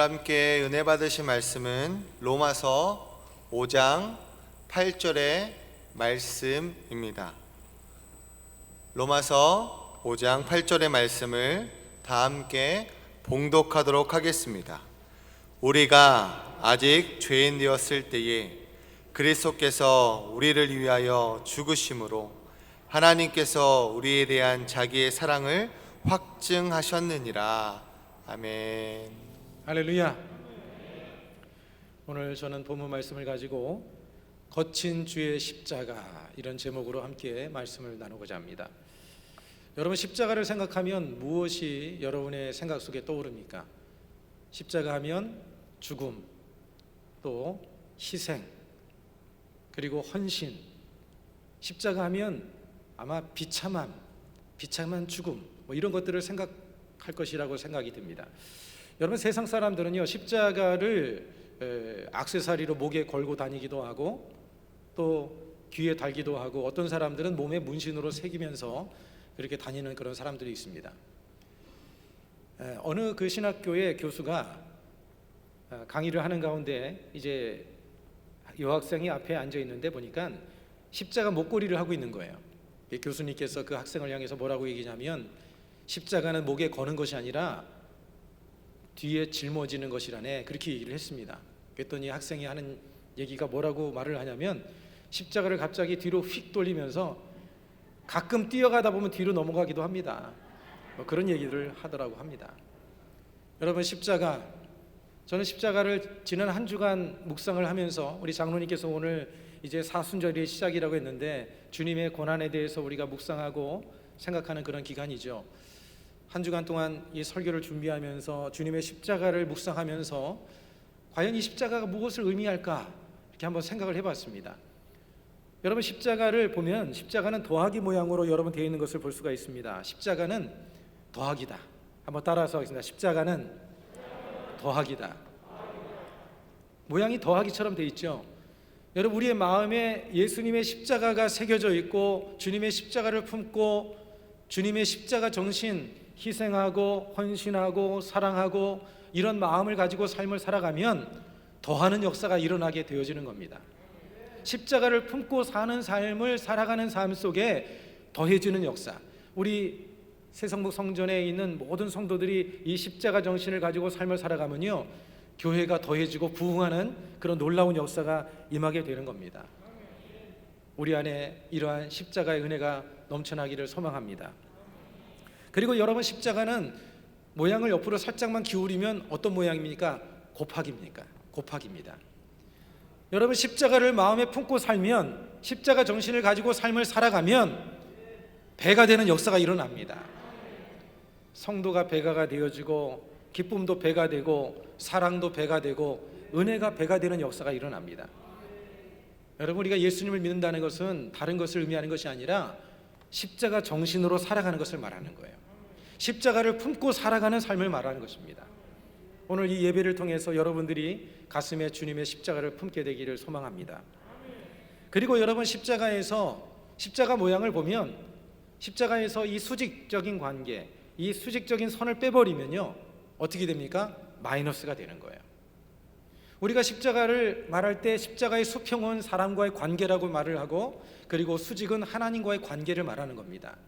오늘 함께 은혜 받으실 말씀은 로마서 5장 8절의 말씀입니다. 로마서 5장 8절의 말씀을 다 함께 봉독하도록 하겠습니다. 우리가 아직 죄인 되었을 때에 그리스도께서 우리를 위하여 죽으심으로 하나님께서 우리에 대한 자기의 사랑을 확증하셨느니라. 아멘. 할렐루야. 오늘 저는 본문 말씀을 가지고 거친 주의 십자가, 이런 제목으로 함께 말씀을 나누고자 합니다. 여러분, 십자가를 생각하면 무엇이 여러분의 생각 속에 떠오릅니까? 십자가 하면 죽음, 또 희생, 그리고 헌신. 십자가 하면 아마 비참한 죽음, 이런 것들을 생각할 것이라고 생각이 듭니다. 여러분, 세상 사람들은요, 십자가를 액세서리로 목에 걸고 다니기도 하고 또 귀에 달기도 하고, 어떤 사람들은 몸에 문신으로 새기면서 그렇게 다니는 그런 사람들이 있습니다. 어느 그 신학교의 교수가 강의를 하는 가운데 이제 여학생이 앞에 앉아 있는데 보니까 십자가 목걸이를 하고 있는 거예요. 교수님께서 그 학생을 향해서 뭐라고 얘기냐면, 십자가는 목에 거는 것이 아니라 뒤에 짊어지는 것이라네, 그렇게 얘기를 했습니다. 그랬더니 학생이 하는 얘기가 뭐라고 말을 하냐면, 십자가를 갑자기 뒤로 휙 돌리면서 가끔 뛰어가다 보면 뒤로 넘어가기도 합니다. 그런 얘기를 하더라고 합니다. 여러분, 저는 십자가를 지난 한 주간 묵상을 하면서, 우리 장로님께서 오늘 이제 사순절의 시작이라고 했는데 주님의 고난에 대해서 우리가 묵상하고 생각하는 그런 기간이죠. 한 주간 동안 이 설교를 준비하면서 주님의 십자가를 묵상하면서 과연 이 십자가가 무엇을 의미할까, 이렇게 한번 생각을 해봤습니다. 여러분, 십자가를 보면 십자가는 더하기 모양으로 여러분 되어 있는 것을 볼 수가 있습니다. 십자가는 더하기다. 한번 따라서 하겠습니다. 십자가는 더하기다. 모양이 더하기처럼 되어 있죠. 여러분, 우리의 마음에 예수님의 십자가가 새겨져 있고 주님의 십자가를 품고 주님의 십자가 정신, 희생하고 헌신하고 사랑하고 이런 마음을 가지고 삶을 살아가면 더하는 역사가 일어나게 되어지는 겁니다. 십자가를 품고 사는 삶을 살아가는 삶 속에 더해지는 역사. 우리 새성북 성전에 있는 모든 성도들이 이 십자가 정신을 가지고 삶을 살아가면요, 교회가 더해지고 부흥하는 그런 놀라운 역사가 임하게 되는 겁니다. 우리 안에 이러한 십자가의 은혜가 넘쳐나기를 소망합니다. 그리고 여러분, 십자가는 모양을 옆으로 살짝만 기울이면 어떤 모양입니까? 곱하기입니까? 곱하기입니다. 여러분, 십자가를 마음에 품고 살면, 십자가 정신을 가지고 삶을 살아가면 배가 되는 역사가 일어납니다. 성도가 배가 되어지고, 기쁨도 배가 되고, 사랑도 배가 되고, 은혜가 배가 되는 역사가 일어납니다. 여러분, 우리가 예수님을 믿는다는 것은 다른 것을 의미하는 것이 아니라 십자가 정신으로 살아가는 것을 말하는 거예요. 십자가를 품고 살아가는 삶을 말하는 것입니다. 오늘 이 예배를 통해서 여러분들이 가슴에 주님의 십자가를 품게 되기를 소망합니다. 그리고 여러분, 십자가 모양을 보면, 십자가에서 이 수직적인 관계, 이 수직적인 선을 빼버리면요, 어떻게 됩니까? 마이너스가 되는 거예요. 우리가 십자가를 말할 때 십자가의 수평은 사람과의 관계라고 말을 하고, 그리고 수직은 하나님과의 관계를 말하는 겁니다.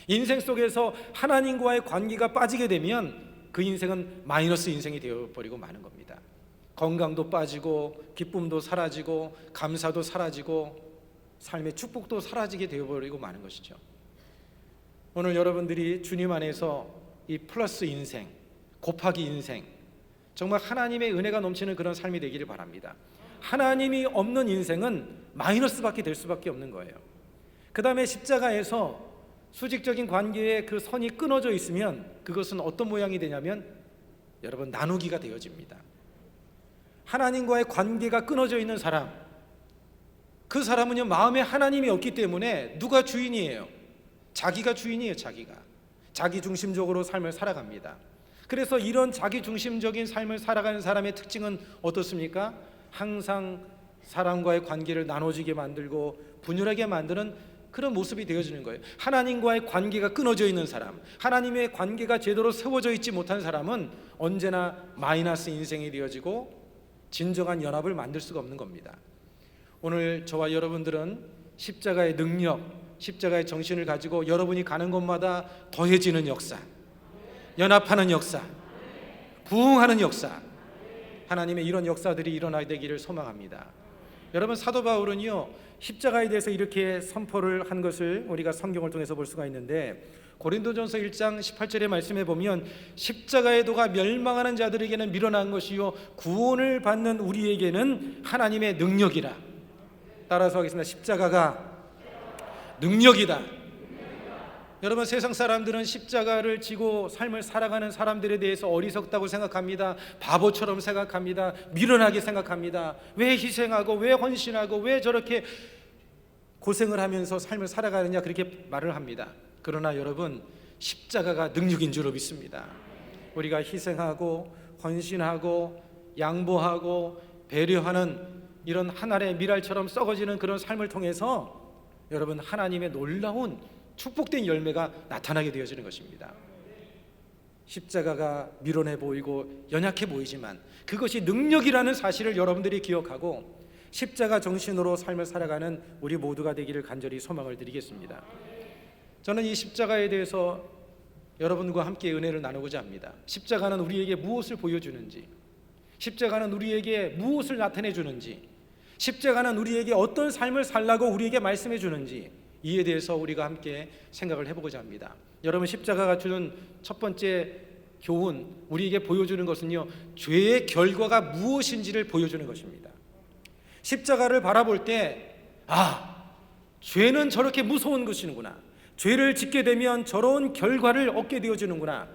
인생 속에서 하나님과의 관계가 빠지게 되면 그 인생은 마이너스 인생이 되어버리고 마는 겁니다. 건강도 빠지고, 기쁨도 사라지고, 감사도 사라지고, 삶의 축복도 사라지게 되어버리고 마는 것이죠. 오늘 여러분들이 주님 안에서 이 플러스 인생, 곱하기 인생, 정말 하나님의 은혜가 넘치는 그런 삶이 되기를 바랍니다. 하나님이 없는 인생은 마이너스밖에 될 수밖에 없는 거예요. 그 다음에 십자가에서 수직적인 관계에 그 선이 끊어져 있으면 그것은 어떤 모양이 되냐면, 여러분, 나누기가 되어집니다. 하나님과의 관계가 끊어져 있는 사람, 그 사람은요, 마음에 하나님이 없기 때문에 누가 주인이에요? 자기가 주인이에요. 자기 중심적으로 삶을 살아갑니다. 그래서 이런 자기 중심적인 삶을 살아가는 사람의 특징은 어떻습니까? 항상 사람과의 관계를 나눠지게 만들고 분열하게 만드는 그런 모습이 되어지는 거예요. 하나님과의 관계가 끊어져 있는 사람, 하나님의 관계가 제대로 세워져 있지 못한 사람은 언제나 마이너스 인생이 되어지고 진정한 연합을 만들 수가 없는 겁니다. 오늘 저와 여러분들은 십자가의 능력, 십자가의 정신을 가지고 여러분이 가는 곳마다 더해지는 역사, 연합하는 역사, 부흥하는 역사, 하나님의 이런 역사들이 일어나야 되기를 소망합니다. 여러분, 사도 바울은요, 십자가에 대해서 이렇게 선포를 한 것을 우리가 성경을 통해서 볼 수가 있는데, 고린도전서 1장 18절의 말씀에 보면 십자가의 도가 멸망하는 자들에게는 미련한 것이요 구원을 받는 우리에게는 하나님의 능력이라. 따라서 하겠습니다. 십자가가 능력이다. 여러분, 세상 사람들은 십자가를 지고 삶을 살아가는 사람들에 대해서 어리석다고 생각합니다. 바보처럼 생각합니다. 미련하게 생각합니다. 왜 희생하고 왜 헌신하고 왜 저렇게 고생을 하면서 삶을 살아가느냐, 그렇게 말을 합니다. 그러나 여러분, 십자가가 능력인 줄로 믿습니다. 우리가 희생하고 헌신하고 양보하고 배려하는 이런 한 알의 밀알처럼 썩어지는 그런 삶을 통해서 여러분, 하나님의 놀라운 축복된 열매가 나타나게 되어지는 것입니다. 십자가가 미련해 보이고 연약해 보이지만 그것이 능력이라는 사실을 여러분들이 기억하고 십자가 정신으로 삶을 살아가는 우리 모두가 되기를 간절히 소망을 드리겠습니다. 저는 이 십자가에 대해서 여러분과 함께 은혜를 나누고자 합니다. 십자가는 우리에게 무엇을 보여주는지, 십자가는 우리에게 무엇을 나타내 주는지, 십자가는 우리에게 어떤 삶을 살라고 우리에게 말씀해 주는지, 이에 대해서 우리가 함께 생각을 해보고자 합니다. 여러분, 십자가가 주는 첫 번째 교훈, 우리에게 보여주는 것은요, 죄의 결과가 무엇인지를 보여주는 것입니다. 십자가를 바라볼 때, 죄는 저렇게 무서운 것이구나, 죄를 짓게 되면 저런 결과를 얻게 되어지는구나.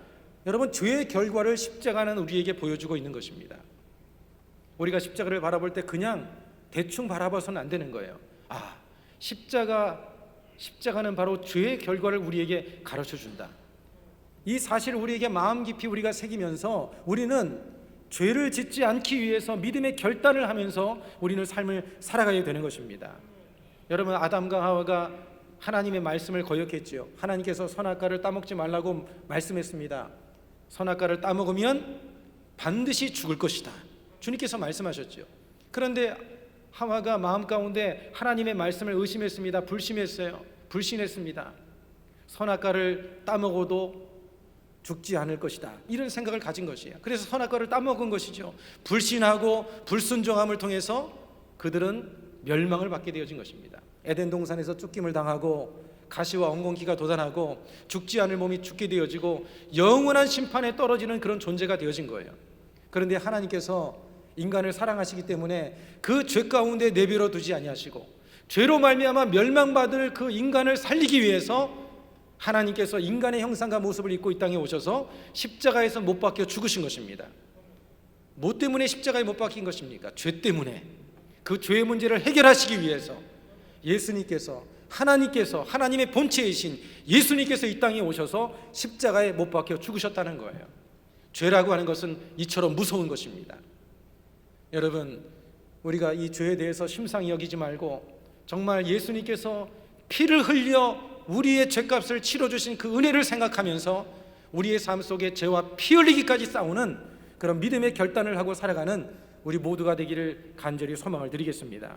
여러분, 죄의 결과를 십자가는 우리에게 보여주고 있는 것입니다. 우리가 십자가를 바라볼 때 그냥 대충 바라봐서는 안 되는 거예요. 십자가는 바로 죄의 결과를 우리에게 가르쳐 준다. 이 사실을 우리에게 마음 깊이 우리가 새기면서 우리는 죄를 짓지 않기 위해서 믿음의 결단을 하면서 우리는 삶을 살아가야 되는 것입니다. 여러분, 아담과 하와가 하나님의 말씀을 거역했지요. 하나님께서 선악과를 따먹지 말라고 말씀했습니다. 선악과를 따먹으면 반드시 죽을 것이다, 주님께서 말씀하셨지요. 그런데 하와가 마음 가운데 하나님의 말씀을 의심했습니다. 불신했습니다. 선악과를 따먹어도 죽지 않을 것이다, 이런 생각을 가진 것이에요. 그래서 선악과를 따먹은 것이죠. 불신하고 불순종함을 통해서 그들은 멸망을 받게 되어진 것입니다. 에덴 동산에서 쫓김을 당하고 가시와 엉겅퀴가 돋아나고 죽지 않을 몸이 죽게 되어지고 영원한 심판에 떨어지는 그런 존재가 되어진 거예요. 그런데 하나님께서 인간을 사랑하시기 때문에 그 죄 가운데 내버려 두지 아니하시고 죄로 말미암아 멸망받을 그 인간을 살리기 위해서 하나님께서 인간의 형상과 모습을 입고 이 땅에 오셔서 십자가에서 못 박혀 죽으신 것입니다. 뭐 때문에 십자가에 못 박힌 것입니까? 죄 때문에. 그 죄의 문제를 해결하시기 위해서 예수님께서, 하나님의 본체이신 예수님께서 이 땅에 오셔서 십자가에 못 박혀 죽으셨다는 거예요. 죄라고 하는 것은 이처럼 무서운 것입니다. 여러분, 우리가 이 죄에 대해서 심상히 여기지 말고 정말 예수님께서 피를 흘려 우리의 죄값을 치러주신 그 은혜를 생각하면서 우리의 삶 속에 죄와 피 흘리기까지 싸우는 그런 믿음의 결단을 하고 살아가는 우리 모두가 되기를 간절히 소망을 드리겠습니다.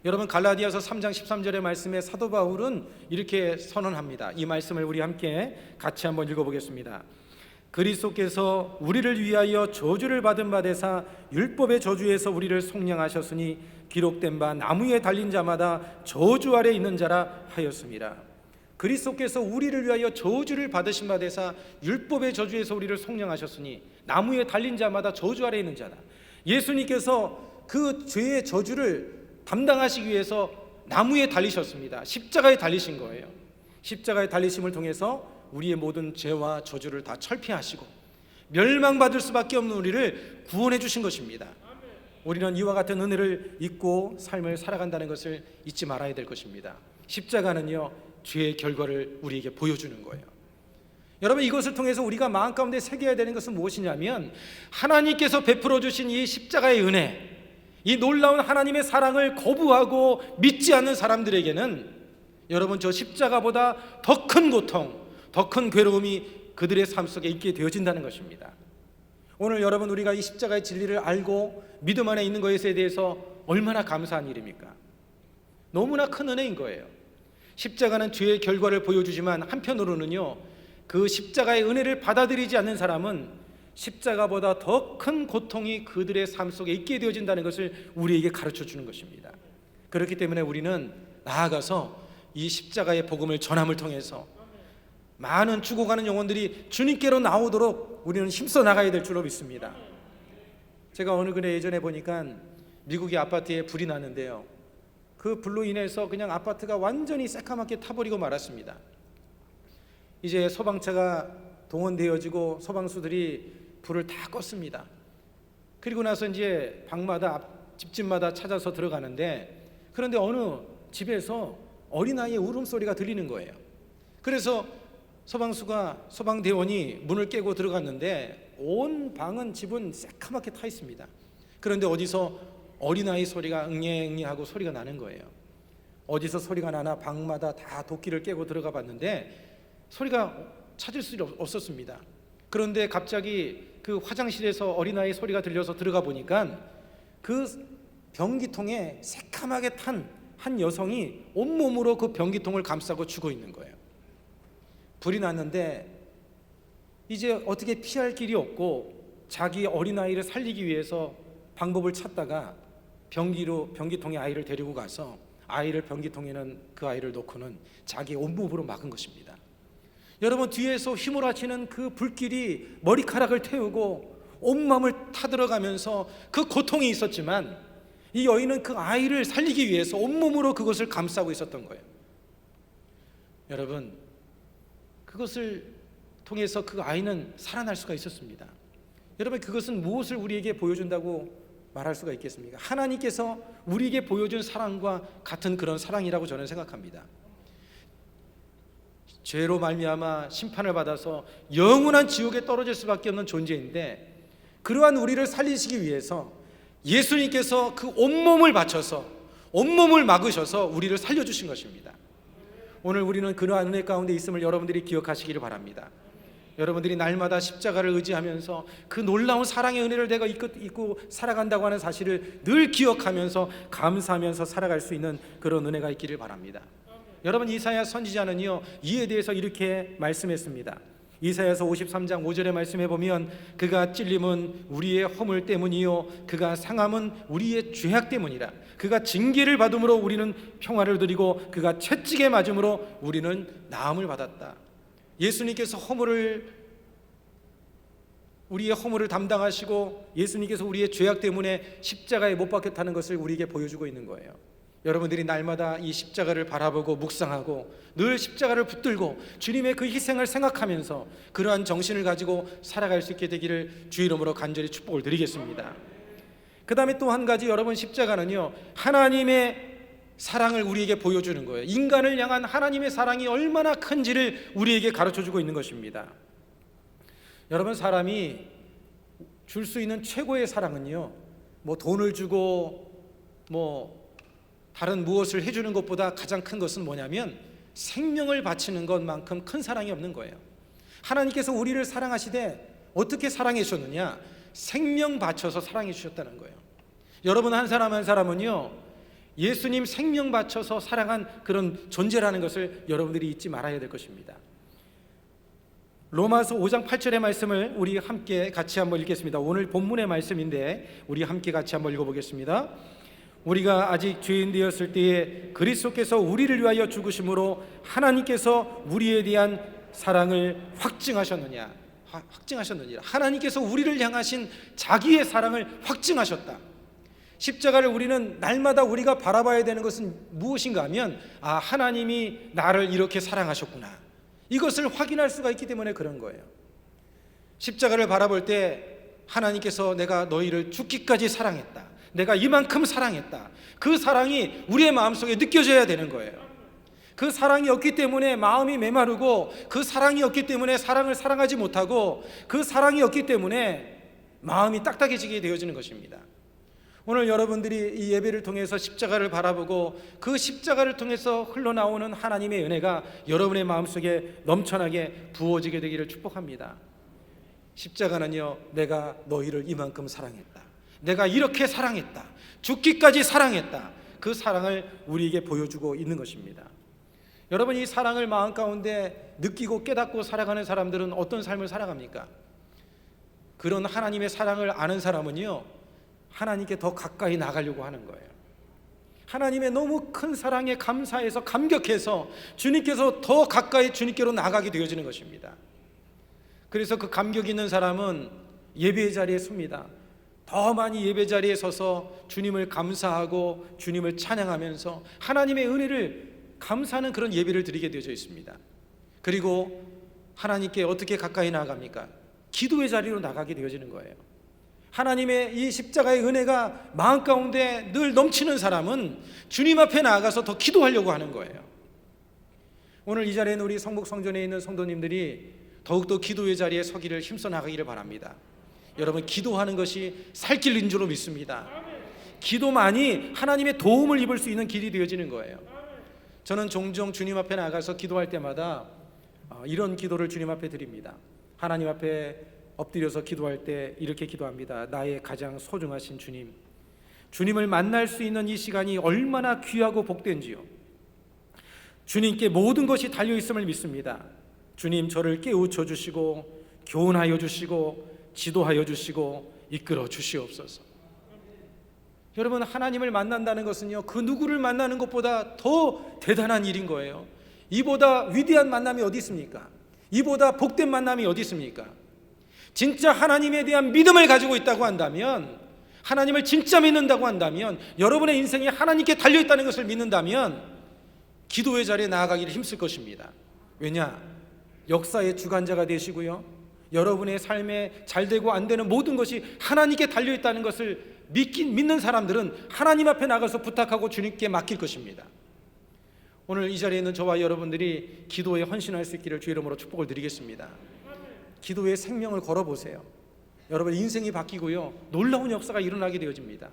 여러분, 갈라디아서 3장 13절의 말씀에 사도 바울은 이렇게 선언합니다. 이 말씀을 우리 함께 같이 한번 읽어보겠습니다. 그리스도께서 우리를 위하여 저주를 받은 바 되사 율법의 저주에서 우리를 속량하셨으니 기록된 바 나무에 달린 자마다 저주 아래 있는 자라 하였습니다. 그리스도께서 우리를 위하여 저주를 받으신 바 되사 율법의 저주에서 우리를 속량하셨으니 나무에 달린 자마다 저주 아래 있는 자다. 예수님께서 그 죄의 저주를 담당하시기 위해서 나무에 달리셨습니다. 십자가에 달리신 거예요. 십자가에 달리심을 통해서 우리의 모든 죄와 저주를 다 철폐하시고 멸망받을 수밖에 없는 우리를 구원해 주신 것입니다. 우리는 이와 같은 은혜를 잊고 삶을 살아간다는 것을 잊지 말아야 될 것입니다. 십자가는요, 죄의 결과를 우리에게 보여주는 거예요. 여러분, 이것을 통해서 우리가 마음 가운데 새겨야 되는 것은 무엇이냐면 하나님께서 베풀어 주신 이 십자가의 은혜, 이 놀라운 하나님의 사랑을 거부하고 믿지 않는 사람들에게는 여러분, 저 십자가보다 더 큰 고통, 더 큰 괴로움이 그들의 삶 속에 있게 되어진다는 것입니다. 오늘 여러분, 우리가 이 십자가의 진리를 알고 믿음 안에 있는 것에 대해서 얼마나 감사한 일입니까? 너무나 큰 은혜인 거예요. 십자가는 죄의 결과를 보여주지만 한편으로는요, 그 십자가의 은혜를 받아들이지 않는 사람은 십자가보다 더 큰 고통이 그들의 삶 속에 있게 되어진다는 것을 우리에게 가르쳐 주는 것입니다. 그렇기 때문에 우리는 나아가서 이 십자가의 복음을 전함을 통해서 많은 죽어가는 영혼들이 주님께로 나오도록 우리는 힘써 나가야 될 줄로 믿습니다. 제가 어느 그래 예전에 보니까 미국의 아파트에 불이 났는데요, 그 불로 인해서 그냥 아파트가 완전히 새카맣게 타버리고 말았습니다. 이제 소방차가 동원되어지고 소방수들이 불을 다 껐습니다. 그리고 나서 이제 방마다 집집마다 찾아서 들어가는데, 그런데 어느 집에서 어린아이의 울음소리가 들리는 거예요. 그래서 소방대원이 문을 깨고 들어갔는데 온 방은, 집은 새카맣게 타 있습니다. 그런데 어디서 어린아이 소리가 응애응애하고 소리가 나는 거예요. 어디서 소리가 나나 방마다 다 도끼를 깨고 들어가 봤는데 소리가 찾을 수 없었습니다. 그런데 갑자기 그 화장실에서 어린아이 소리가 들려서 들어가 보니까 그 변기통에 새카맣게 탄 한 여성이 온몸으로 그 변기통을 감싸고 죽어 있는 거예요. 불이 났는데 이제 어떻게 피할 길이 없고 자기 어린아이를 살리기 위해서 방법을 찾다가 변기통에 아이를 데리고 가서 아이를 변기통에는 그 아이를 놓고는 자기 온몸으로 막은 것입니다. 여러분, 뒤에서 휘몰아치는 그 불길이 머리카락을 태우고 온몸을 타들어가면서 그 고통이 있었지만 이 여인은 그 아이를 살리기 위해서 온몸으로 그것을 감싸고 있었던 거예요. 여러분, 그것을 통해서 그 아이는 살아날 수가 있었습니다. 여러분, 그것은 무엇을 우리에게 보여준다고 말할 수가 있겠습니까? 하나님께서 우리에게 보여준 사랑과 같은 그런 사랑이라고 저는 생각합니다. 죄로 말미암아 심판을 받아서 영원한 지옥에 떨어질 수밖에 없는 존재인데, 그러한 우리를 살리시기 위해서 예수님께서 그 온몸을 바쳐서 온몸을 막으셔서 우리를 살려주신 것입니다. 오늘 우리는 그러한 은혜 가운데 있음을 여러분들이 기억하시기를 바랍니다. 여러분들이 날마다 십자가를 의지하면서 그 놀라운 사랑의 은혜를 내가 잊고 살아간다고 하는 사실을 늘 기억하면서 감사하면서 살아갈 수 있는 그런 은혜가 있기를 바랍니다. 여러분, 이사야 선지자는요, 이에 대해서 이렇게 말씀했습니다. 이사야서 53장 5절의 말씀에 보면 그가 찔림은 우리의 허물 때문이요 그가 상함은 우리의 죄악 때문이라. 그가 징계를 받음으로 우리는 평화를 누리고 그가 채찍에 맞음으로 우리는 나음을 받았다. 예수님께서 우리의 허물을 담당하시고 예수님께서 우리의 죄악 때문에 십자가에 못 박혔다는 것을 우리에게 보여주고 있는 거예요. 여러분들이 날마다 이 십자가를 바라보고 묵상하고 늘 십자가를 붙들고 주님의 그 희생을 생각하면서 그러한 정신을 가지고 살아갈 수 있게 되기를 주 이름으로 간절히 축복을 드리겠습니다. 그 다음에 또 한 가지, 여러분, 십자가는요, 하나님의 사랑을 우리에게 보여주는 거예요. 인간을 향한 하나님의 사랑이 얼마나 큰지를 우리에게 가르쳐주고 있는 것입니다. 여러분, 사람이 줄 수 있는 최고의 사랑은요, 뭐 돈을 주고 뭐 다른 무엇을 해주는 것보다 가장 큰 것은 뭐냐면 생명을 바치는 것만큼 큰 사랑이 없는 거예요. 하나님께서 우리를 사랑하시되 어떻게 사랑해 주셨느냐? 생명 바쳐서 사랑해 주셨다는 거예요. 여러분, 한 사람 한 사람은요, 예수님 생명 바쳐서 사랑한 그런 존재라는 것을 여러분들이 잊지 말아야 될 것입니다. 로마서 5장 8절의 말씀을 우리 함께 같이 한번 읽겠습니다. 오늘 본문의 말씀인데 우리 함께 같이 한번 읽어보겠습니다. 우리가 아직 죄인 되었을 때에 그리스도께서 우리를 위하여 죽으심으로 하나님께서 우리에 대한 사랑을 확증하셨느니라. 하나님께서 우리를 향하신 자기의 사랑을 확증하셨다. 십자가를 우리는 날마다 우리가 바라봐야 되는 것은 무엇인가 하면, 하나님이 나를 이렇게 사랑하셨구나, 이것을 확인할 수가 있기 때문에 그런 거예요. 십자가를 바라볼 때 하나님께서 내가 너희를 죽기까지 사랑했다, 내가 이만큼 사랑했다, 그 사랑이 우리의 마음속에 느껴져야 되는 거예요. 그 사랑이 없기 때문에 마음이 메마르고, 그 사랑이 없기 때문에 사랑을 사랑하지 못하고, 그 사랑이 없기 때문에 마음이 딱딱해지게 되어지는 것입니다. 오늘 여러분들이 이 예배를 통해서 십자가를 바라보고 그 십자가를 통해서 흘러나오는 하나님의 은혜가 여러분의 마음속에 넘쳐나게 부어지게 되기를 축복합니다. 십자가는요, 내가 너희를 이만큼 사랑했다, 내가 이렇게 사랑했다, 죽기까지 사랑했다, 그 사랑을 우리에게 보여주고 있는 것입니다. 여러분, 이 사랑을 마음 가운데 느끼고 깨닫고 살아가는 사람들은 어떤 삶을 살아갑니까? 그런 하나님의 사랑을 아는 사람은요, 하나님께 더 가까이 나가려고 하는 거예요. 하나님의 너무 큰 사랑에 감사해서 감격해서 주님께서 더 가까이 주님께로 나가게 되어지는 것입니다. 그래서 그 감격 있는 사람은 예배 자리에 섭니다. 더 많이 예배 자리에 서서 주님을 감사하고 주님을 찬양하면서 하나님의 은혜를 감사하는 그런 예배를 드리게 되어져 있습니다. 그리고 하나님께 어떻게 가까이 나아갑니까? 기도의 자리로 나가게 되어지는 거예요. 하나님의 이 십자가의 은혜가 마음 가운데 늘 넘치는 사람은 주님 앞에 나아가서 더 기도하려고 하는 거예요. 오늘 이 자리에는 우리 성북 성전에 있는 성도님들이 더욱더 기도의 자리에 서기를 힘써 나가기를 바랍니다. 여러분, 기도하는 것이 살 길인 줄 믿습니다. 기도만이 하나님의 도움을 입을 수 있는 길이 되어지는 거예요. 저는 종종 주님 앞에 나가서 기도할 때마다 이런 기도를 주님 앞에 드립니다. 하나님 앞에 엎드려서 기도할 때 이렇게 기도합니다. 나의 가장 소중하신 주님, 주님을 만날 수 있는 이 시간이 얼마나 귀하고 복된지요. 주님께 모든 것이 달려있음을 믿습니다. 주님, 저를 깨우쳐 주시고 교훈하여 주시고 지도하여 주시고 이끌어 주시옵소서. 여러분, 하나님을 만난다는 것은요, 그 누구를 만나는 것보다 더 대단한 일인 거예요. 이보다 위대한 만남이 어디 있습니까? 이보다 복된 만남이 어디 있습니까? 진짜 하나님에 대한 믿음을 가지고 있다고 한다면, 하나님을 진짜 믿는다고 한다면, 여러분의 인생이 하나님께 달려있다는 것을 믿는다면 기도의 자리에 나아가기를 힘쓸 것입니다. 왜냐? 역사의 주관자가 되시고요, 여러분의 삶에 잘되고 안되는 모든 것이 하나님께 달려있다는 것을 믿는 사람들은 하나님 앞에 나가서 부탁하고 주님께 맡길 것입니다. 오늘 이 자리에 있는 저와 여러분들이 기도에 헌신할 수 있기를 주의 이름으로 축복을 드리겠습니다. 기도에 생명을 걸어보세요. 여러분, 인생이 바뀌고요, 놀라운 역사가 일어나게 되어집니다.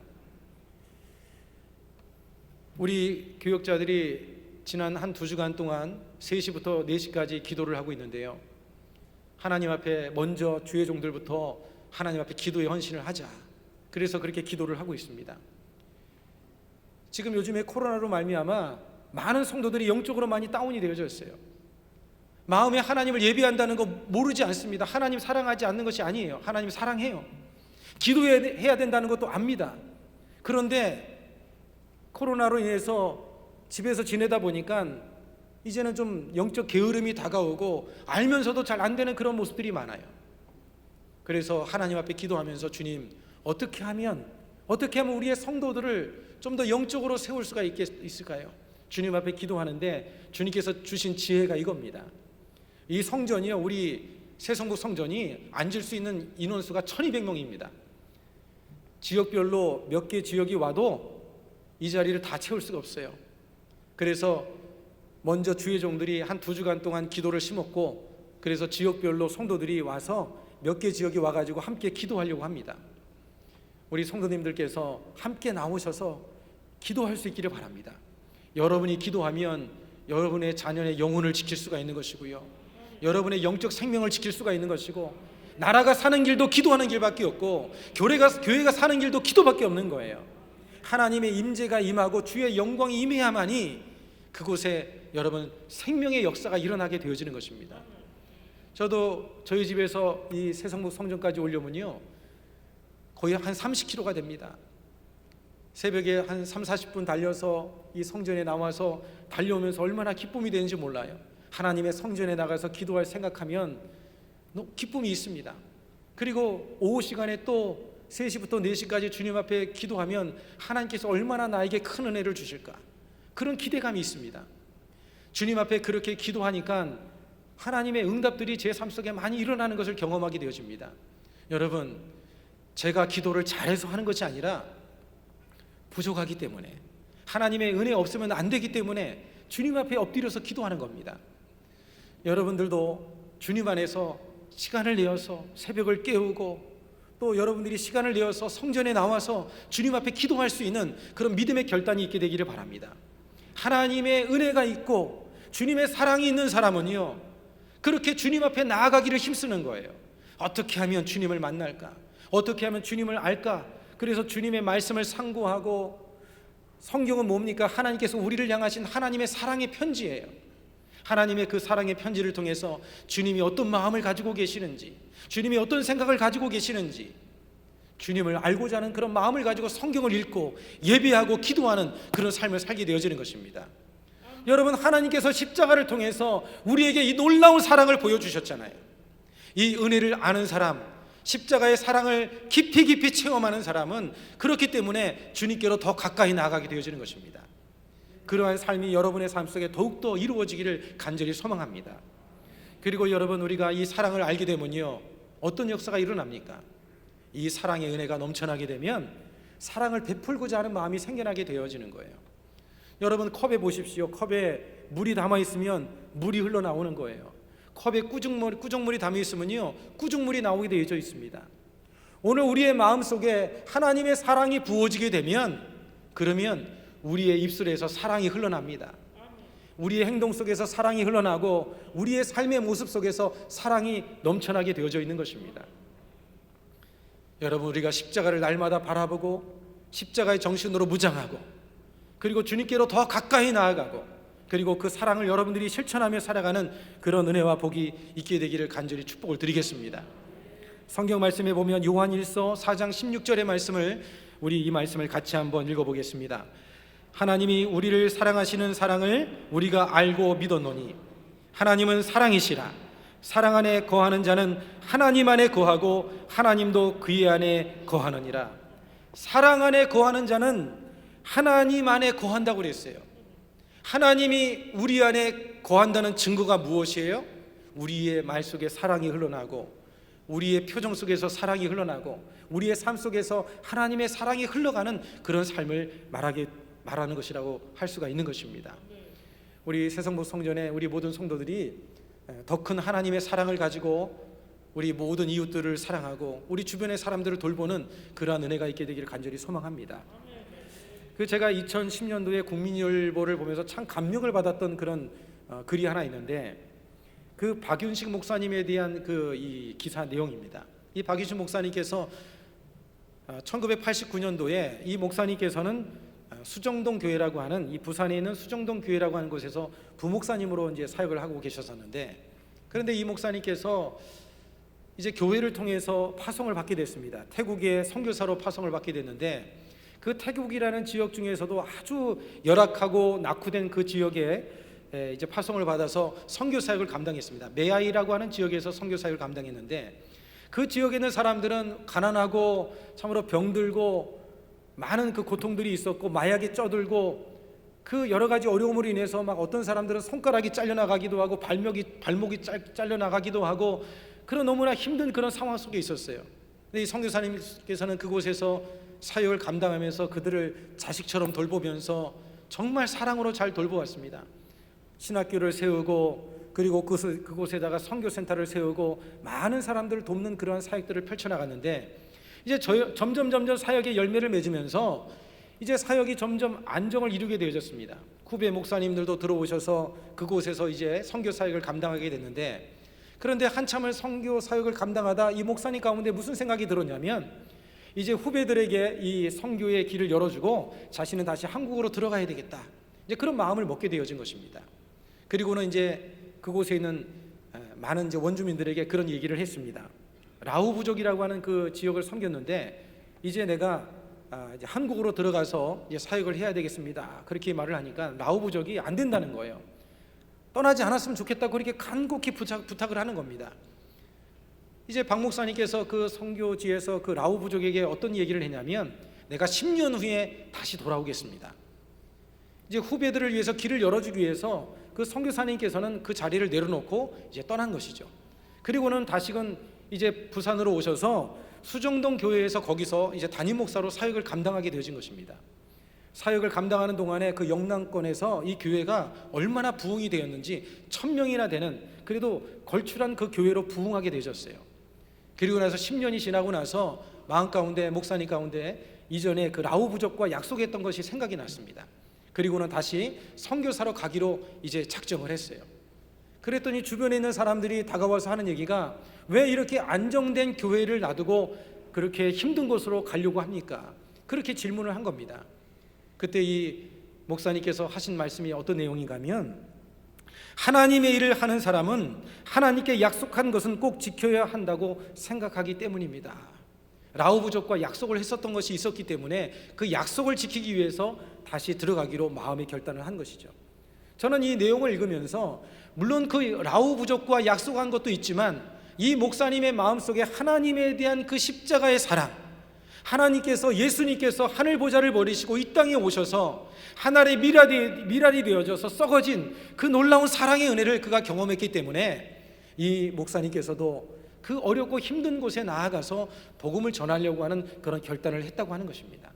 우리 교역자들이 지난 한 2주간 동안 3시부터 4시까지 기도를 하고 있는데요, 하나님 앞에 먼저 주의 종들부터 하나님 앞에 기도에 헌신을 하자, 그래서 그렇게 기도를 하고 있습니다. 지금 요즘에 코로나로 말미암아 많은 성도들이 영적으로 많이 다운이 되어져 있어요. 마음에 하나님을 예배한다는 거 모르지 않습니다. 하나님 사랑하지 않는 것이 아니에요. 하나님 사랑해요. 기도해야 된다는 것도 압니다. 그런데 코로나로 인해서 집에서 지내다 보니까 이제는 좀 영적 게으름이 다가오고 알면서도 잘 안 되는 그런 모습들이 많아요. 그래서 하나님 앞에 기도하면서 주님, 어떻게 하면 우리의 성도들을 좀 더 영적으로 세울 수가 있을까요? 주님 앞에 기도하는데 주님께서 주신 지혜가 이겁니다. 이 성전이요, 우리 새성북 성전이 앉을 수 있는 인원수가 1200명입니다. 지역별로 몇 개 지역이 와도 이 자리를 다 채울 수가 없어요. 그래서 먼저 주의 종들이 한 2주간 동안 기도를 심었고, 그래서 지역별로 성도들이 와서 몇 개 지역이 와가지고 함께 기도하려고 합니다. 우리 성도님들께서 함께 나오셔서 기도할 수 있기를 바랍니다. 여러분이 기도하면 여러분의 자녀의 영혼을 지킬 수가 있는 것이고요, 여러분의 영적 생명을 지킬 수가 있는 것이고, 나라가 사는 길도 기도하는 길밖에 없고, 교회가 사는 길도 기도밖에 없는 거예요. 하나님의 임재가 임하고 주의 영광이 임해야만이 그곳에 여러분 생명의 역사가 일어나게 되어지는 것입니다. 저도 저희 집에서 이 새성북 성전까지 오려면요, 거의 한 30km가 됩니다. 새벽에 한 30-40분 달려서 이 성전에 나와서 달려오면서 얼마나 기쁨이 되는지 몰라요. 하나님의 성전에 나가서 기도할 생각하면 기쁨이 있습니다. 그리고 오후 시간에 또 3시부터 4시까지 주님 앞에 기도하면 하나님께서 얼마나 나에게 큰 은혜를 주실까, 그런 기대감이 있습니다. 주님 앞에 그렇게 기도하니까 하나님의 응답들이 제 삶 속에 많이 일어나는 것을 경험하게 되어집니다. 여러분, 제가 기도를 잘해서 하는 것이 아니라 부족하기 때문에, 하나님의 은혜 없으면 안 되기 때문에 주님 앞에 엎드려서 기도하는 겁니다. 여러분들도 주님 안에서 시간을 내어서 새벽을 깨우고 또 여러분들이 시간을 내어서 성전에 나와서 주님 앞에 기도할 수 있는 그런 믿음의 결단이 있게 되기를 바랍니다. 하나님의 은혜가 있고 주님의 사랑이 있는 사람은요, 그렇게 주님 앞에 나아가기를 힘쓰는 거예요. 어떻게 하면 주님을 만날까? 어떻게 하면 주님을 알까? 그래서 주님의 말씀을 상고하고, 성경은 뭡니까? 하나님께서 우리를 향하신 하나님의 사랑의 편지예요. 하나님의 그 사랑의 편지를 통해서 주님이 어떤 마음을 가지고 계시는지, 주님이 어떤 생각을 가지고 계시는지, 주님을 알고자 하는 그런 마음을 가지고 성경을 읽고 예배하고 기도하는 그런 삶을 살게 되어지는 것입니다. 여러분, 하나님께서 십자가를 통해서 우리에게 이 놀라운 사랑을 보여주셨잖아요. 이 은혜를 아는 사람, 십자가의 사랑을 깊이 깊이 체험하는 사람은 그렇기 때문에 주님께로 더 가까이 나아가게 되어지는 것입니다. 그러한 삶이 여러분의 삶 속에 더욱더 이루어지기를 간절히 소망합니다. 그리고 여러분, 우리가 이 사랑을 알게 되면요, 어떤 역사가 일어납니까? 이 사랑의 은혜가 넘쳐나게 되면 사랑을 베풀고자 하는 마음이 생겨나게 되어지는 거예요. 여러분, 컵에 보십시오. 컵에 물이 담아 있으면 물이 흘러나오는 거예요. 컵에 꾸중물이 담아 있으면요, 꾸중물이 나오게 되어져 있습니다. 오늘 우리의 마음속에 하나님의 사랑이 부어지게 되면, 그러면 우리의 입술에서 사랑이 흘러납니다. 우리의 행동 속에서 사랑이 흘러나고 우리의 삶의 모습 속에서 사랑이 넘쳐나게 되어져 있는 것입니다. 여러분, 우리가 십자가를 날마다 바라보고 십자가의 정신으로 무장하고, 그리고 주님께로 더 가까이 나아가고, 그리고 그 사랑을 여러분들이 실천하며 살아가는 그런 은혜와 복이 있게 되기를 간절히 축복을 드리겠습니다. 성경 말씀에 보면 요한일서 4장 16절의 말씀을, 우리 이 말씀을 같이 한번 읽어보겠습니다. 하나님이 우리를 사랑하시는 사랑을 우리가 알고 믿었노니 하나님은 사랑이시라. 사랑 안에 거하는 자는 하나님 안에 거하고 하나님도 그의 안에 거하느니라. 사랑 안에 거하는 자는 하나님 안에 거한다고 그랬어요. 하나님이 우리 안에 거한다는 증거가 무엇이에요? 우리의 말 속에 사랑이 흘러나고, 우리의 표정 속에서 사랑이 흘러나고, 우리의 삶 속에서 하나님의 사랑이 흘러가는 그런 삶을 말하는 것이라고 할 수가 있는 것입니다. 우리 새성복 성전에 우리 모든 성도들이 더 큰 하나님의 사랑을 가지고 우리 모든 이웃들을 사랑하고 우리 주변의 사람들을 돌보는 그러한 은혜가 있게 되기를 간절히 소망합니다. 제가 2010년도에 국민일보를 보면서 참 감명을 받았던 그런 글이 하나 있는데, 그 박윤식 목사님에 대한 이 기사 내용입니다. 이 박윤식 목사님께서 1989년도에 이 목사님께서는 수정동 교회라고 하는, 이 부산에 있는 수정동 교회라고 하는 곳에서 부목사님으로 이제 사역을 하고 계셨었는데, 그런데 이 목사님께서 이제 교회를 통해서 파송을 받게 됐습니다. 태국의 선교사로 파송을 받게 됐는데, 그 태국이라는 지역 중에서도 아주 열악하고 낙후된 그 지역에 이제 파송을 받아서 선교 사역을 감당했습니다. 메아이라고 하는 지역에서 선교 사역을 감당했는데, 그 지역에 있는 사람들은 가난하고 참으로 병들고 많은 그 고통들이 있었고, 마약에 쪄들고, 그 여러 가지 어려움으로 인해서 막 어떤 사람들은 손가락이 잘려나가기도 하고 발목이 잘려나가기도 하고, 그런 너무나 힘든 그런 상황 속에 있었어요. 근데 이 선교사님께서는 그곳에서 사역을 감당하면서 그들을 자식처럼 돌보면서 정말 사랑으로 잘 돌보았습니다. 신학교를 세우고, 그리고 그곳에다가 선교센터를 세우고 많은 사람들을 돕는 그러한 사역들을 펼쳐나갔는데, 이제 점점 사역의 열매를 맺으면서 이제 사역이 점점 안정을 이루게 되어졌습니다. 후배 목사님들도 들어오셔서 그곳에서 이제 선교 사역을 감당하게 됐는데, 그런데 한참을 선교 사역을 감당하다 이 목사님 가운데 무슨 생각이 들었냐면, 이제 후배들에게 이 선교의 길을 열어주고 자신은 다시 한국으로 들어가야 되겠다, 이제 그런 마음을 먹게 되어진 것입니다. 그리고는 이제 그곳에 있는 많은 이제 원주민들에게 그런 얘기를 했습니다. 라우 부족이라고 하는 그 지역을 섬겼는데, 이제 내가 이제 한국으로 들어가서 이제 사역을 해야 되겠습니다, 그렇게 말을 하니까 라우 부족이 안 된다는 거예요. 떠나지 않았으면 좋겠다고 그렇게 간곡히 부탁을 하는 겁니다. 이제 박 목사님께서 그 선교지에서 그 라우 부족에게 어떤 얘기를 했냐면, 내가 10년 후에 다시 돌아오겠습니다. 이제 후배들을 위해서 길을 열어주기 위해서 그 선교사님께서는 그 자리를 내려놓고 이제 떠난 것이죠. 그리고는 다시금 이제 부산으로 오셔서 수정동 교회에서 거기서 이제 담임 목사로 사역을 감당하게 되어진 것입니다. 사역을 감당하는 동안에 그 영남권에서 이 교회가 얼마나 부흥이 되었는지 1000명이나 되는, 그래도 걸출한 그 교회로 부흥하게 되셨어요. 그리고 나서 10년이 지나고 나서 마음 가운데, 목사님 가운데 이전에 그 라우 부족과 약속했던 것이 생각이 났습니다. 그리고는 다시 선교사로 가기로 이제 작정을 했어요. 그랬더니 주변에 있는 사람들이 다가와서 하는 얘기가, 왜 이렇게 안정된 교회를 놔두고 그렇게 힘든 곳으로 가려고 합니까? 그렇게 질문을 한 겁니다. 그때 이 목사님께서 하신 말씀이 어떤 내용인가 하면, 하나님의 일을 하는 사람은 하나님께 약속한 것은 꼭 지켜야 한다고 생각하기 때문입니다. 라우 부족과 약속을 했었던 것이 있었기 때문에 그 약속을 지키기 위해서 다시 들어가기로 마음의 결단을 한 것이죠. 저는 이 내용을 읽으면서 물론 그 라우 부족과 약속한 것도 있지만 이 목사님의 마음속에 하나님에 대한 그 십자가의 사랑, 하나님께서, 예수님께서 하늘 보좌를 버리시고 이 땅에 오셔서 하늘의 미랄이 되어져서 썩어진 그 놀라운 사랑의 은혜를 그가 경험했기 때문에 이 목사님께서도 그 어렵고 힘든 곳에 나아가서 복음을 전하려고 하는 그런 결단을 했다고 하는 것입니다.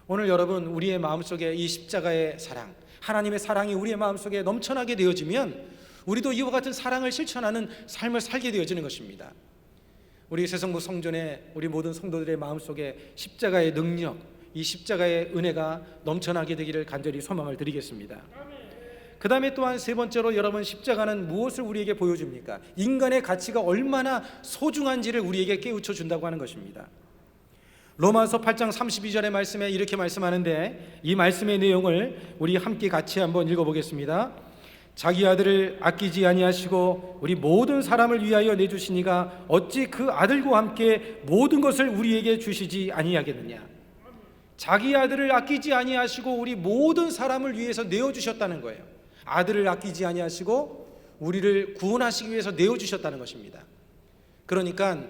오늘 여러분, 우리의 마음속에 이 십자가의 사랑, 하나님의 사랑이 우리의 마음속에 넘쳐나게 되어지면 우리도 이와 같은 사랑을 실천하는 삶을 살게 되어지는 것입니다. 우리 새성부 성전에 우리 모든 성도들의 마음속에 십자가의 능력, 이 십자가의 은혜가 넘쳐나게 되기를 간절히 소망을 드리겠습니다. 그 다음에 또한 세 번째로, 여러분, 십자가는 무엇을 우리에게 보여줍니까? 인간의 가치가 얼마나 소중한지를 우리에게 깨우쳐 준다고 하는 것입니다. 로마서 8장 32절의 말씀에 이렇게 말씀하는데, 이 말씀의 내용을 우리 함께 같이 한번 읽어보겠습니다. 자기 아들을 아끼지 아니하시고 우리 모든 사람을 위하여 내주시니가 어찌 그 아들과 함께 모든 것을 우리에게 주시지 아니하겠느냐. 자기 아들을 아끼지 아니하시고 우리 모든 사람을 위해서 내어주셨다는 거예요. 아들을 아끼지 아니하시고 우리를 구원하시기 위해서 내어주셨다는 것입니다. 그러니까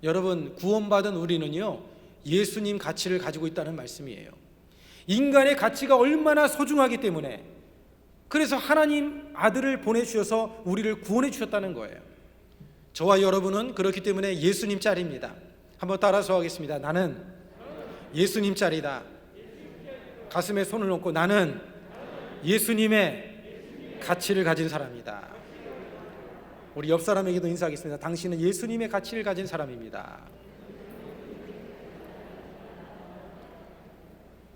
여러분, 구원받은 우리는요, 예수님 가치를 가지고 있다는 말씀이에요. 인간의 가치가 얼마나 소중하기 때문에, 그래서 하나님 아들을 보내주셔서 우리를 구원해 주셨다는 거예요. 저와 여러분은 그렇기 때문에 예수님 짤입니다. 한번 따라서 하겠습니다. 나는 예수님 짤이다. 가슴에 손을 얹고 나는 예수님의 가치를 가진 사람이다. 우리 옆 사람에게도 인사하겠습니다. 당신은 예수님의 가치를 가진 사람입니다.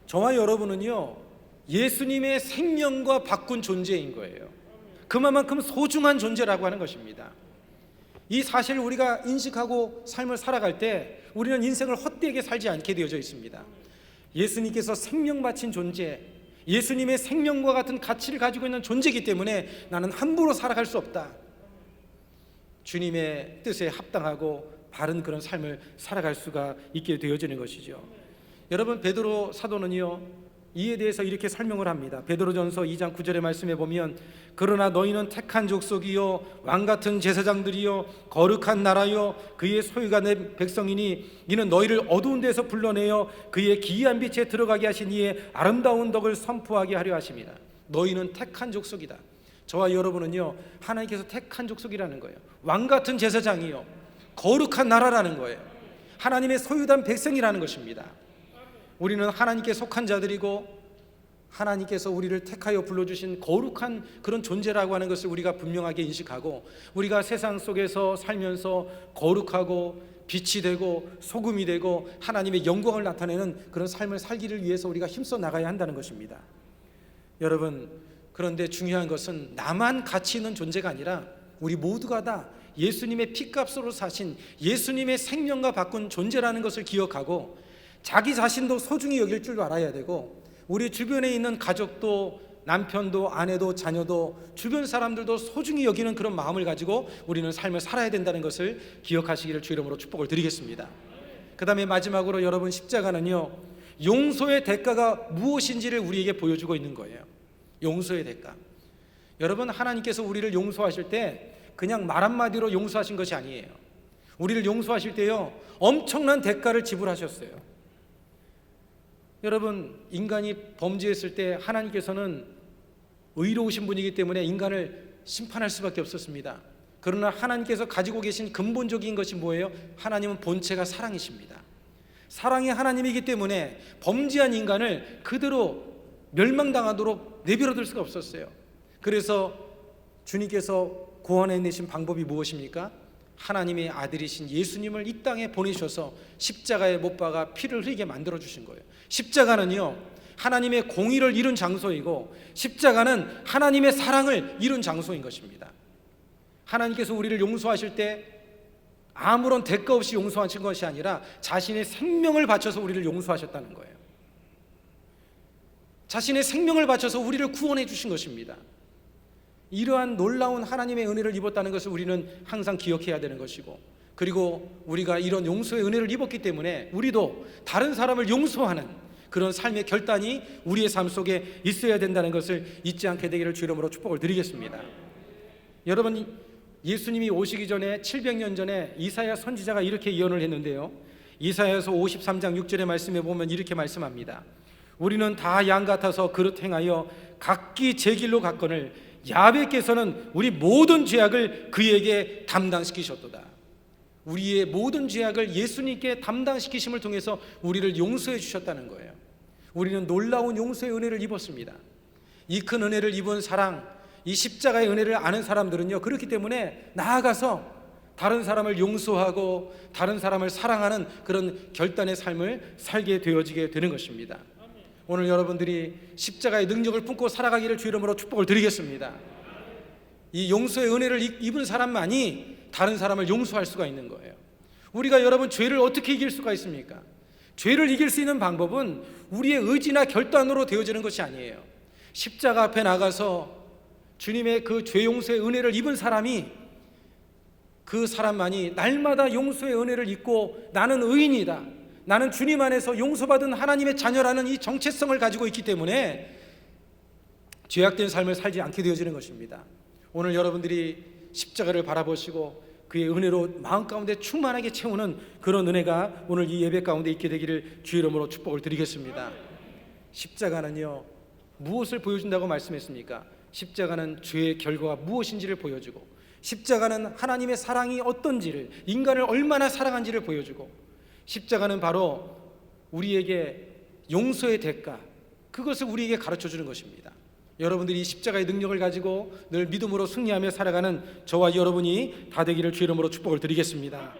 저와 여러분은요, 예수님의 생명과 바꾼 존재인 거예요. 그만큼 소중한 존재라고 하는 것입니다. 이 사실을 우리가 인식하고 삶을 살아갈 때 우리는 인생을 헛되게 살지 않게 되어져 있습니다. 예수님께서 생명 바친 존재, 예수님의 생명과 같은 가치를 가지고 있는 존재이기 때문에 나는 함부로 살아갈 수 없다. 주님의 뜻에 합당하고 바른 그런 삶을 살아갈 수가 있게 되어지는 것이죠. 여러분, 베드로 사도는요, 이에 대해서 이렇게 설명을 합니다. 베드로전서 2장 9절의 말씀에 보면, 그러나 너희는 택한 족속이요 왕같은 제사장들이요 거룩한 나라요 그의 소유가 된 백성이니 이는 너희를 어두운 데서 불러내어 그의 기이한 빛에 들어가게 하신 이의 아름다운 덕을 선포하게 하려 하십니다. 너희는 택한 족속이다. 저와 여러분은요, 하나님께서 택한 족속이라는 거예요. 왕같은 제사장이요 거룩한 나라라는 거예요. 하나님의 소유된 백성이라는 것입니다. 우리는 하나님께 속한 자들이고 하나님께서 우리를 택하여 불러주신 거룩한 그런 존재라고 하는 것을 우리가 분명하게 인식하고, 우리가 세상 속에서 살면서 거룩하고 빛이 되고 소금이 되고 하나님의 영광을 나타내는 그런 삶을 살기를 위해서 우리가 힘써 나가야 한다는 것입니다. 여러분, 그런데 중요한 것은 나만 가치 있는 존재가 아니라 우리 모두가 다 예수님의 피값으로 사신 예수님의 생명과 바꾼 존재라는 것을 기억하고 자기 자신도 소중히 여길 줄 알아야 되고, 우리 주변에 있는 가족도, 남편도, 아내도, 자녀도, 주변 사람들도 소중히 여기는 그런 마음을 가지고 우리는 삶을 살아야 된다는 것을 기억하시기를 주 이름으로 축복을 드리겠습니다. 그 다음에 마지막으로, 여러분, 십자가는요, 용서의 대가가 무엇인지를 우리에게 보여주고 있는 거예요. 용서의 대가. 여러분, 하나님께서 우리를 용서하실 때 그냥 말 한마디로 용서하신 것이 아니에요. 우리를 용서하실 때요, 엄청난 대가를 지불하셨어요. 여러분, 인간이 범죄했을 때 하나님께서는 의로우신 분이기 때문에 인간을 심판할 수밖에 없었습니다. 그러나 하나님께서 가지고 계신 근본적인 것이 뭐예요? 하나님은 본체가 사랑이십니다. 사랑의 하나님이기 때문에 범죄한 인간을 그대로 멸망당하도록 내버려둘 수가 없었어요. 그래서 주님께서 구원해내신 방법이 무엇입니까? 하나님의 아들이신 예수님을 이 땅에 보내셔서 십자가에 못 박아 피를 흘리게 만들어 주신 거예요. 십자가는요, 하나님의 공의를 이룬 장소이고 십자가는 하나님의 사랑을 이룬 장소인 것입니다. 하나님께서 우리를 용서하실 때 아무런 대가 없이 용서하신 것이 아니라 자신의 생명을 바쳐서 우리를 용서하셨다는 거예요. 자신의 생명을 바쳐서 우리를 구원해 주신 것입니다. 이러한 놀라운 하나님의 은혜를 입었다는 것을 우리는 항상 기억해야 되는 것이고, 그리고 우리가 이런 용서의 은혜를 입었기 때문에 우리도 다른 사람을 용서하는 그런 삶의 결단이 우리의 삶 속에 있어야 된다는 것을 잊지 않게 되기를 주 이름으로 축복을 드리겠습니다. 여러분, 예수님이 오시기 전에 700년 전에 이사야 선지자가 이렇게 예언을 했는데요, 이사야서 53장 6절의 말씀에 보면 이렇게 말씀합니다. 우리는 다 양 같아서 그릇 행하여 각기 제 길로 갔거늘 야훼께서는 우리 모든 죄악을 그에게 담당시키셨도다. 우리의 모든 죄악을 예수님께 담당시키심을 통해서 우리를 용서해 주셨다는 거예요. 우리는 놀라운 용서의 은혜를 입었습니다. 이 큰 은혜를 입은 사랑, 이 십자가의 은혜를 아는 사람들은요, 그렇기 때문에 나아가서 다른 사람을 용서하고 다른 사람을 사랑하는 그런 결단의 삶을 살게 되어지게 되는 것입니다. 오늘 여러분들이 십자가의 능력을 품고 살아가기를 주 이름으로 축복을 드리겠습니다. 이 용서의 은혜를 입은 사람만이 다른 사람을 용서할 수가 있는 거예요. 우리가 여러분 죄를 어떻게 이길 수가 있습니까? 죄를 이길 수 있는 방법은 우리의 의지나 결단으로 되어지는 것이 아니에요. 십자가 앞에 나가서 주님의 그 죄 용서의 은혜를 입은 사람이, 그 사람만이 날마다 용서의 은혜를 입고 나는 의인이다, 나는 주님 안에서 용서받은 하나님의 자녀라는 이 정체성을 가지고 있기 때문에 죄악된 삶을 살지 않게 되어지는 것입니다. 오늘 여러분들이 십자가를 바라보시고 그의 은혜로 마음 가운데 충만하게 채우는 그런 은혜가 오늘 이 예배 가운데 있게 되기를 주 이름으로 축복을 드리겠습니다. 십자가는요, 무엇을 보여준다고 말씀했습니까? 십자가는 죄의 결과가 무엇인지를 보여주고, 십자가는 하나님의 사랑이 어떤지를, 인간을 얼마나 사랑한지를 보여주고, 십자가는 바로 우리에게 용서의 대가, 그것을 우리에게 가르쳐주는 것입니다. 여러분들이 이 십자가의 능력을 가지고 늘 믿음으로 승리하며 살아가는 저와 여러분이 다 되기를 주 이름으로 축복을 드리겠습니다.